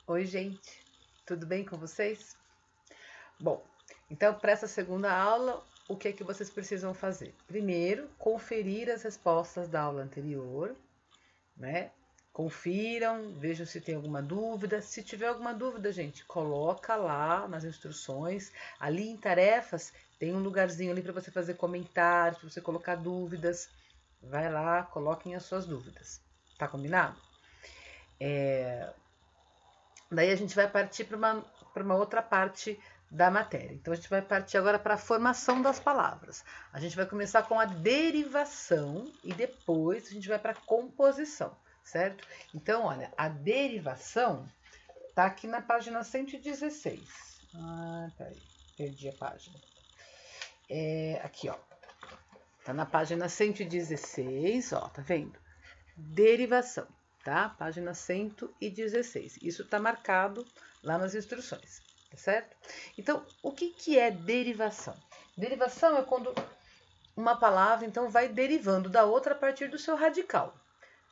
Oi, gente, tudo bem com vocês? Bom, então para essa segunda aula, o que é que vocês precisam fazer? Primeiro, conferir as respostas da aula anterior, né? Confiram, vejam se tem alguma dúvida. Se tiver alguma dúvida, gente, coloca lá nas instruções. Ali em tarefas, tem um lugarzinho ali para você fazer comentários, para você colocar dúvidas. Vai lá, coloquem as suas dúvidas. Tá combinado? Daí a gente vai partir para uma outra parte da matéria. Então a gente vai partir agora para a formação das palavras. A gente vai começar com a derivação e depois a gente vai para a composição, certo? Então, olha, a derivação tá aqui na página 116. Peraí, perdi a página. Aqui, ó. Tá na página 116, ó, tá vendo? Derivação, tá? Página 116. Isso tá marcado lá nas instruções, tá certo? Então, o que é derivação? Derivação é quando uma palavra, então, vai derivando da outra a partir do seu radical.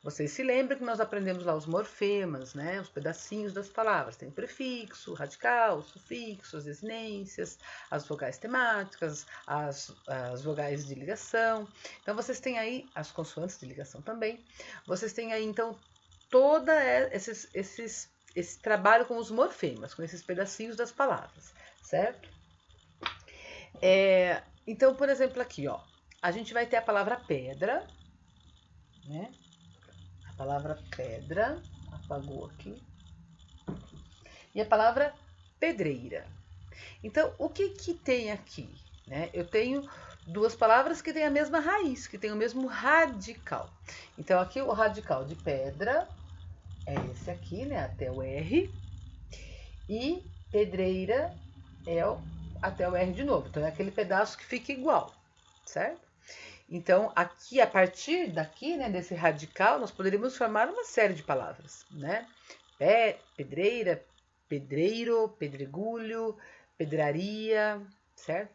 Vocês se lembram que nós aprendemos lá os morfemas, né? Os pedacinhos das palavras. Tem o prefixo, o radical, o sufixo, as desinências, as vogais temáticas, as vogais de ligação. Então, vocês têm aí as consoantes de ligação também. Vocês têm aí, então, todo esse trabalho com os morfemas, com esses pedacinhos das palavras, certo? Então, por exemplo, aqui, ó, a gente vai ter a palavra pedra, né? A palavra pedra, apagou aqui, e a palavra pedreira. Então, o que tem aqui? Né? Eu tenho duas palavras que têm a mesma raiz, que têm o mesmo radical. Então, aqui o radical de pedra é esse aqui, né? Até o R. E pedreira é até o R de novo. Então, é aquele pedaço que fica igual, certo? Então, aqui, a partir daqui, né, desse radical, nós poderíamos formar uma série de palavras, né? Pedreira, pedreiro, pedregulho, pedraria, certo?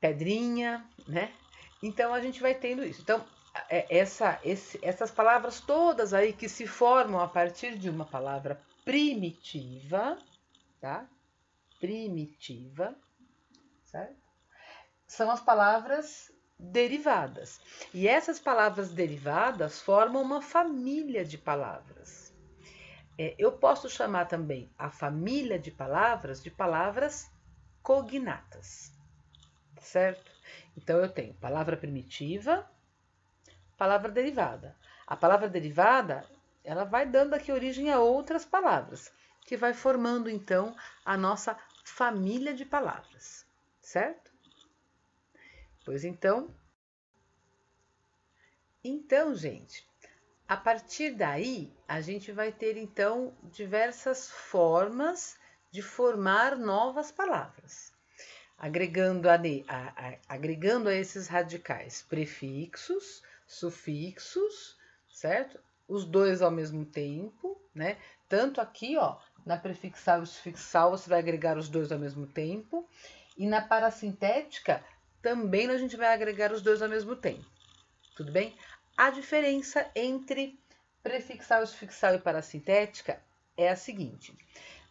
Pedrinha, né? Então, a gente vai tendo isso. Então, essas palavras todas aí que se formam a partir de uma palavra primitiva, tá? Primitiva, certo? São as palavras derivadas. E essas palavras derivadas formam uma família de palavras. Eu posso chamar também a família de palavras cognatas, certo? Então eu tenho palavra primitiva, palavra derivada. A palavra derivada, ela vai dando aqui origem a outras palavras, que vai formando então a nossa família de palavras, certo? Pois então, gente, a partir daí a gente vai ter então diversas formas de formar novas palavras, agregando a esses radicais prefixos, sufixos, certo? Os dois ao mesmo tempo, né? Tanto aqui, ó, na prefixal e sufixal você vai agregar os dois ao mesmo tempo, e na parasintética também a gente vai agregar os dois ao mesmo tempo. Tudo bem? A diferença entre prefixal e sufixal e parasintética é a seguinte.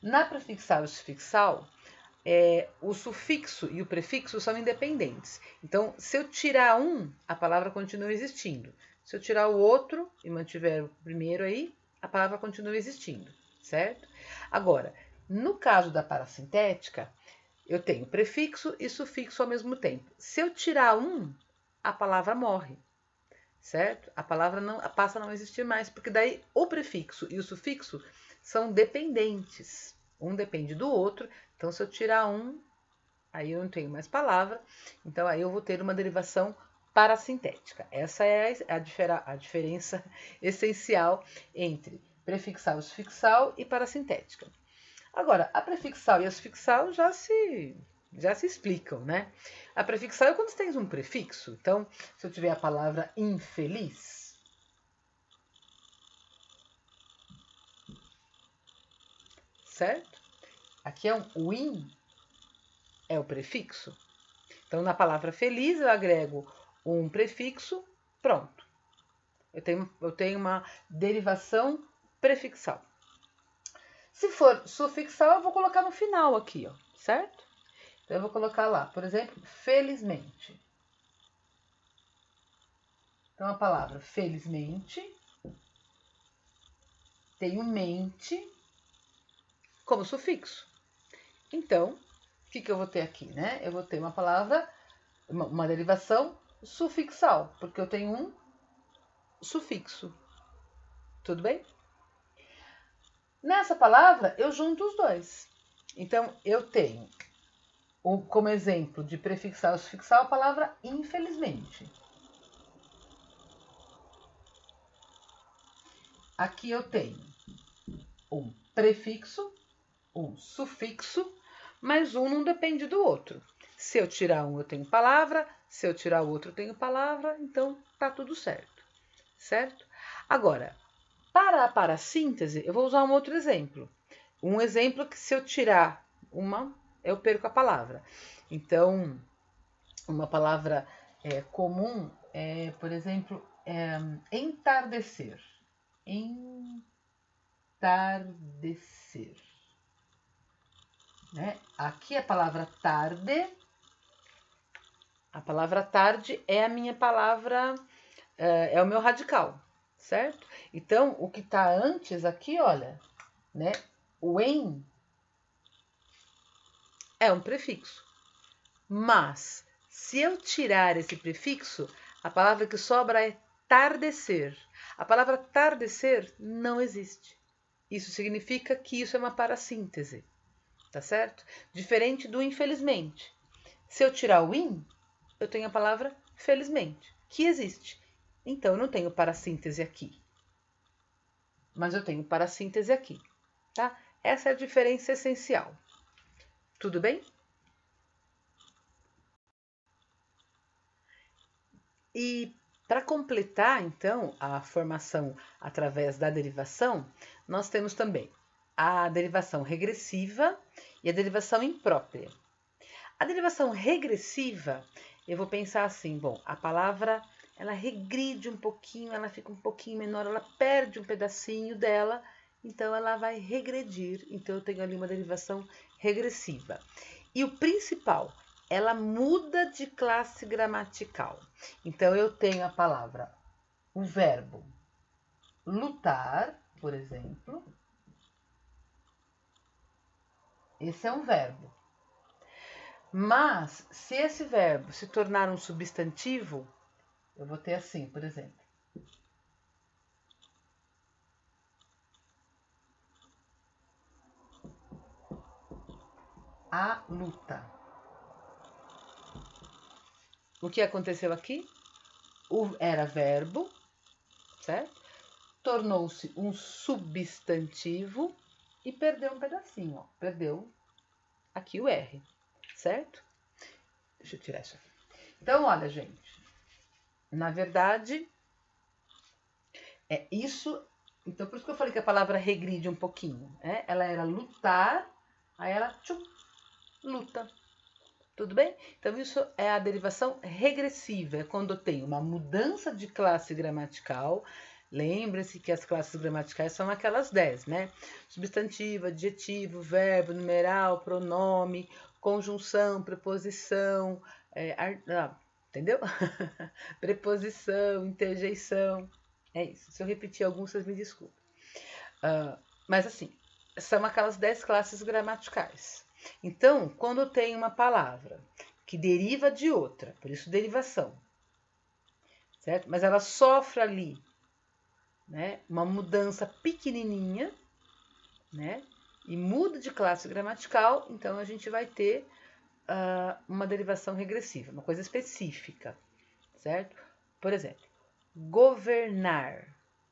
Na prefixal e sufixal, o sufixo e o prefixo são independentes. Então, se eu tirar um, a palavra continua existindo. Se eu tirar o outro e mantiver o primeiro aí, a palavra continua existindo, certo? Agora, no caso da parasintética, eu tenho prefixo e sufixo ao mesmo tempo. Se eu tirar um, a palavra morre, certo? A palavra passa a não existir mais, porque daí o prefixo e o sufixo são dependentes. Um depende do outro, então se eu tirar um, aí eu não tenho mais palavra, então aí eu vou ter uma derivação parasintética. Essa é a diferença essencial entre prefixal e sufixal e parasintética. Agora, a prefixal e a sufixal já se explicam, né? A prefixal é quando você tem um prefixo. Então, se eu tiver a palavra infeliz, certo? Aqui o in é o prefixo. Então, na palavra feliz, eu agrego um prefixo, pronto. Eu tenho uma derivação prefixal. Se for sufixal, eu vou colocar no final aqui, ó, certo? Então, eu vou colocar lá, por exemplo, felizmente. Então, a palavra felizmente tem o mente como sufixo. Então, o que eu vou ter aqui, né? Eu vou ter uma palavra, uma derivação sufixal, porque eu tenho um sufixo. Tudo bem? Nessa palavra, eu junto os dois. Então, eu tenho, como exemplo de prefixal e sufixal, a palavra infelizmente. Aqui eu tenho um prefixo, um sufixo, mas um não depende do outro. Se eu tirar um, eu tenho palavra, se eu tirar o outro, eu tenho palavra, então tá tudo certo. Certo? Agora, para a parassíntese, eu vou usar um outro exemplo. Um exemplo que se eu tirar uma, eu perco a palavra. Então, uma palavra comum é, por exemplo, entardecer. Entardecer. Né? Aqui a palavra tarde. A palavra tarde é a minha palavra, é o meu radical, certo? Então, o que está antes aqui, olha, né? O em é um prefixo. Mas, se eu tirar esse prefixo, a palavra que sobra é tardecer. A palavra tardecer não existe. Isso significa que isso é uma parassíntese, tá certo? Diferente do infelizmente. Se eu tirar o in, eu tenho a palavra felizmente, que existe. Então, eu não tenho parassíntese aqui. Mas eu tenho parassíntese aqui, tá? Essa é a diferença essencial. Tudo bem? E para completar, então, a formação através da derivação, nós temos também a derivação regressiva e a derivação imprópria. A derivação regressiva, eu vou pensar assim, bom, a palavra ela regride um pouquinho, ela fica um pouquinho menor, ela perde um pedacinho dela, então ela vai regredir. Então eu tenho ali uma derivação regressiva. E o principal, ela muda de classe gramatical. Então eu tenho a palavra, o verbo lutar, por exemplo. Esse é um verbo. Mas, se esse verbo se tornar um substantivo, eu vou ter assim, por exemplo. A luta. O que aconteceu aqui? Era verbo, certo? Tornou-se um substantivo e perdeu um pedacinho, ó. Perdeu aqui o R, certo? Deixa eu tirar isso aqui. Então, olha, gente. Na verdade, é isso. Então, por isso que eu falei que a palavra regride um pouquinho. Né? Ela era lutar, aí ela luta. Tudo bem? Então, isso é a derivação regressiva. É quando eu tenho uma mudança de classe gramatical. Lembre-se que as classes gramaticais são aquelas 10, né? Substantivo, adjetivo, verbo, numeral, pronome, conjunção, preposição, entendeu? Preposição, interjeição. É isso. Se eu repetir alguns, vocês me desculpem. Mas assim, são aquelas 10 classes gramaticais. Então, quando eu tenho uma palavra que deriva de outra, por isso derivação, certo? Mas ela sofre ali, né, uma mudança pequenininha, né, e muda de classe gramatical, então a gente vai ter uma derivação regressiva, uma coisa específica, certo? Por exemplo, governar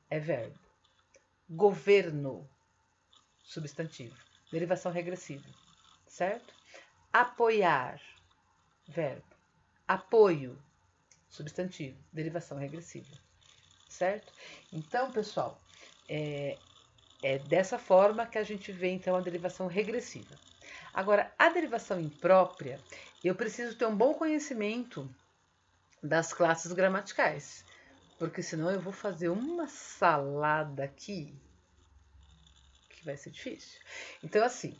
é verbo, governo, substantivo, derivação regressiva, certo? Apoiar, verbo, apoio, substantivo, derivação regressiva, certo? Então, pessoal, é dessa forma que a gente vê, então, a derivação regressiva. Agora, a derivação imprópria, eu preciso ter um bom conhecimento das classes gramaticais, porque senão eu vou fazer uma salada aqui, que vai ser difícil. Então, assim,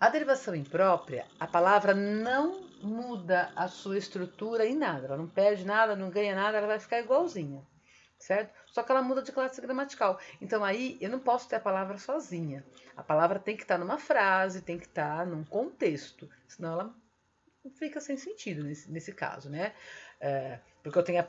a derivação imprópria, a palavra não muda a sua estrutura em nada. Ela não perde nada, não ganha nada, ela vai ficar igualzinha, certo? Só que ela muda de classe gramatical. Então, aí, eu não posso ter a palavra sozinha. A palavra tem que estar numa frase, tem que estar num contexto. Senão ela fica sem sentido nesse caso, né? Porque eu tenho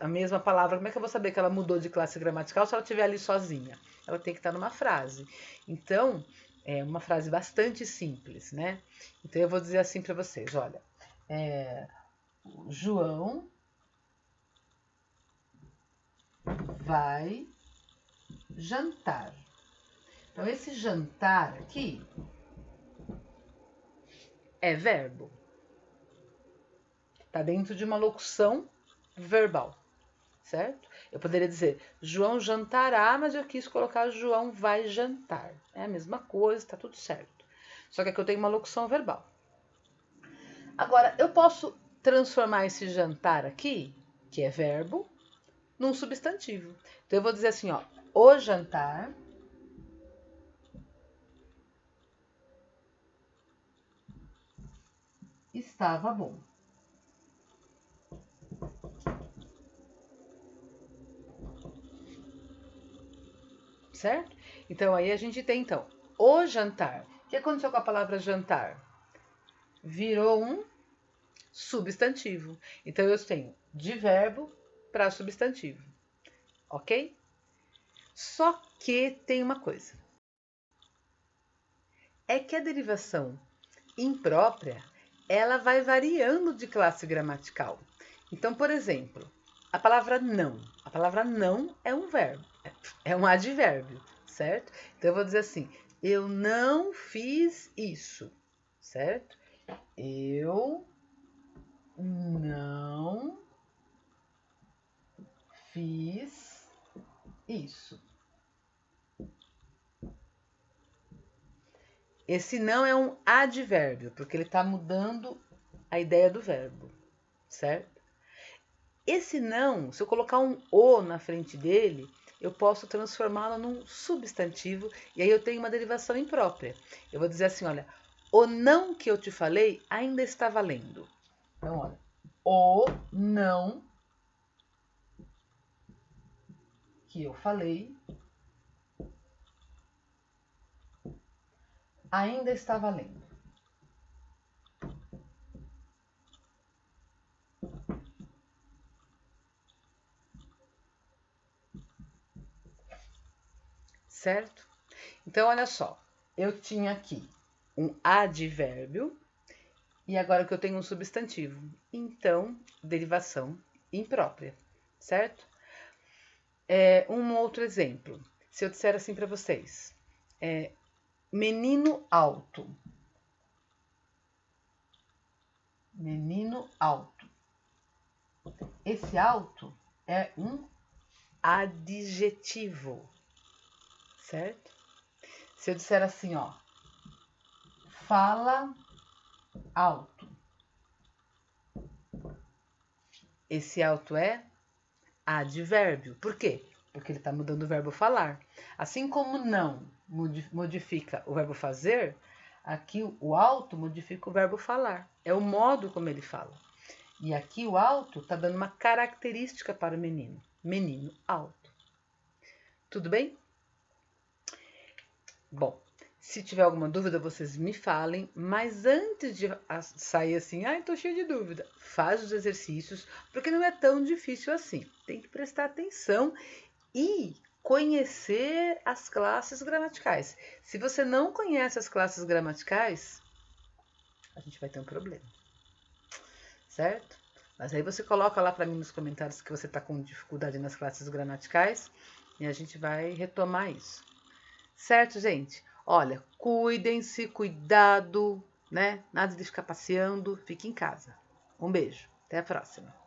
a mesma palavra, como é que eu vou saber que ela mudou de classe gramatical se ela estiver ali sozinha? Ela tem que estar numa frase. Então, é uma frase bastante simples, né? Então, eu vou dizer assim para vocês, olha, João vai jantar. Então, esse jantar aqui é verbo. Está dentro de uma locução verbal, certo? Eu poderia dizer, João jantará, mas eu quis colocar João vai jantar. É a mesma coisa, está tudo certo. Só que aqui eu tenho uma locução verbal. Agora, eu posso transformar esse jantar aqui, que é verbo, num substantivo. Então, eu vou dizer assim, ó, o jantar estava bom. Certo? Então, aí a gente tem, então, o jantar. O que aconteceu com a palavra jantar? Virou um substantivo. Então, eu tenho de verbo para substantivo. Ok? Só que tem uma coisa. É que a derivação imprópria, ela vai variando de classe gramatical. Então, por exemplo, a palavra não. A palavra não é um verbo, é um advérbio, certo? Então, eu vou dizer assim, eu não fiz isso, certo? Eu não fiz isso. Esse não é um advérbio, porque ele está mudando a ideia do verbo, certo? Esse não, se eu colocar um o na frente dele, eu posso transformá-lo num substantivo e aí eu tenho uma derivação imprópria. Eu vou dizer assim, olha, o não que eu te falei ainda está valendo. Então, olha, o não que eu falei ainda está valendo. Certo? Então, olha só, eu tinha aqui um advérbio e agora que eu tenho um substantivo. Então, derivação imprópria, certo? Um outro exemplo. Se eu disser assim para vocês, menino alto. Menino alto. Esse alto é um adjetivo, certo? Se eu disser assim, ó, fala alto. Esse alto é advérbio. Por quê? Porque ele está mudando o verbo falar. Assim como não modifica o verbo fazer, aqui o alto modifica o verbo falar. É o modo como ele fala. E aqui o alto está dando uma característica para o menino. Menino alto. Tudo bem? Bom, se tiver alguma dúvida, vocês me falem. Mas antes de sair assim, tô cheio de dúvida, faz os exercícios, porque não é tão difícil assim. Tem que prestar atenção e conhecer as classes gramaticais. Se você não conhece as classes gramaticais, a gente vai ter um problema, certo? Mas aí você coloca lá para mim nos comentários que você está com dificuldade nas classes gramaticais e a gente vai retomar isso. Certo, gente? Olha, cuidem-se, cuidado, né? Nada de ficar passeando, fique em casa. Um beijo, até a próxima.